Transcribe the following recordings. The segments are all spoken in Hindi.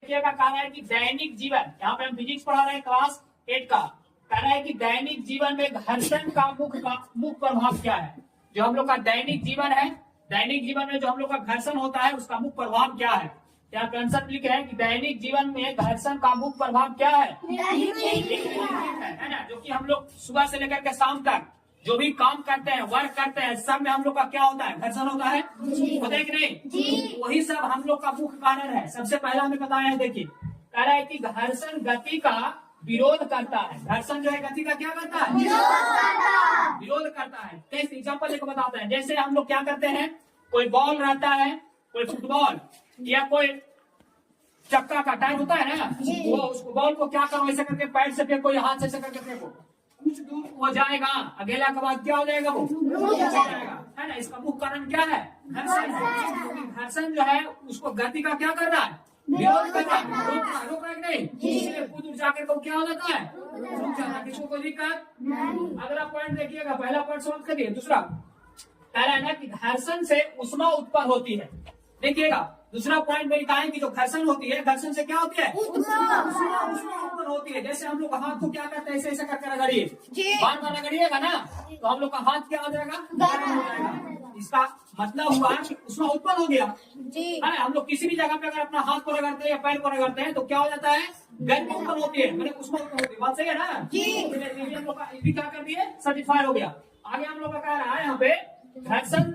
देखिएगा, कह रहा है कि दैनिक जीवन, यहाँ पे हम फिजिक्स पढ़ा रहे हैं क्लास 8 का। कह रहा है कि दैनिक जीवन में घर्षण का मुख्य प्रभाव क्या है। जो हम लोग का दैनिक जीवन है, दैनिक जीवन में जो हम लोग का घर्षण होता है उसका मुख्य प्रभाव क्या है। यहाँ पे आंसर लिखे हैं कि दैनिक जीवन में घर्षण का मुख्य प्रभाव क्या है ना। जो कि हम लोग सुबह से लेकर के शाम तक जो भी काम करते हैं, वर्क करते हैं, सब में हम लोग का क्या होता है, घर्षण होता है। होता है कि नहीं? वही सब हम लोग का मुख्य कारण है। सबसे पहला हमें बताया है, देखिए कह रहा है कि घर्षण गति का विरोध करता है। घर्षण जो है गति का क्या करता है, विरोध करता है। कैसे एग्जाम्पल लेकर बताते हैं। जैसे हम लोग क्या करते हैं, कोई बॉल रहता है, कोई फुटबॉल या कोई चक्का का टायर होता है ना, वो उसको बॉल को क्या करो, ऐसे करके पैर से फेंको या हाथ से ऐसे करके फेंको, कुछ दूर वो जाएगा, अकेला के बाद क्या हो जाएगा, वो जाएगा, है ना। इसका मुख्य कारण क्या है, घर्षण। घर्षण जो है उसको गति का क्या कर रहा है, विरोध कर रहा है, रोक रहा है नहीं, इसलिए खुद उठ जाकर को क्या हो जाता है, रुक जाता है। किसी को कोई दिक्कत। अगला पॉइंट देखिएगा, पहला पॉइंट सॉल्व करिए। दूसरा कह रहा है ना कि घर्षण से ऊष्मा उत्पन्न होती है। देखिएगा दूसरा पॉइंट में कहा है कि जो घर्षण होती है, घर्षण से क्या होती है, ऊष्मा उत्पन्न होती है। जैसे हम लोग हाथ को क्या करते हैं, ऐसे ऐसे करके रगड़िए, बार बार रगड़िएगा ना, तो हम लोग का हाथ क्या हो जाएगा, गर्म हो जाएगा। इसका मतलब हुआ कि ऊष्मा उत्पन्न हो गया, है ना। हम लोग किसी भी जगह पे अगर अपना हाथ को रगड़ते हैं या पैर को रगड़ते हैं तो क्या हो जाता है, गर्मी उत्पन्न होती है, मैंने ऊष्मा उत्पन्न होती है। बात सही है ना। हम लोग का भी क्या कर दिए, सर्टिफाइड हो गया। आगे हम लोग का कह रहा है यहाँ पे घर्षण।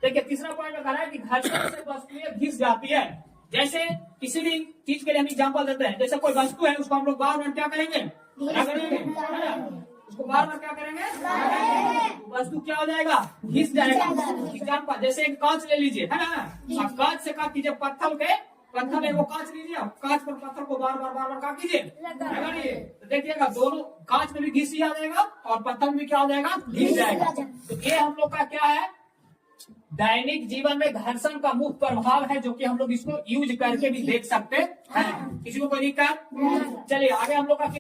देखिए तीसरा पॉइंट में कह रहा है कि घर्षण से वस्तुएं घिस जाती है। जैसे किसी भी चीज के लिए हम एग्जाम्पल देते हैं, जैसे कोई वस्तु है उसको हम लोग बार बार क्या करेंगे, रगड़ेंगे, है ना। उसको बार बार क्या करेंगे, वस्तु क्या हो जाएगा, घिस जाएगा। एग्जाम्पल जैसे एक कांच ले लीजिए, है ना। कांच से क्या कीजिए, पत्थर में वो कांच लीजिए, कांच पर पत्थर को बार बार क्या कीजिए, रगड़िए। तो देखिएगा दोनों कांच में भी घिस जाएगा और पत्थर में भी क्या हो जाएगा, घिस जाएगा। तो ये हम लोग का क्या है, दैनिक जीवन में घर्षण का मुख्य प्रभाव है, जो कि हम लोग इसको यूज करके भी देख सकते हैं। किसी को कोई दिक्कत। चलिए आगे हम लोग का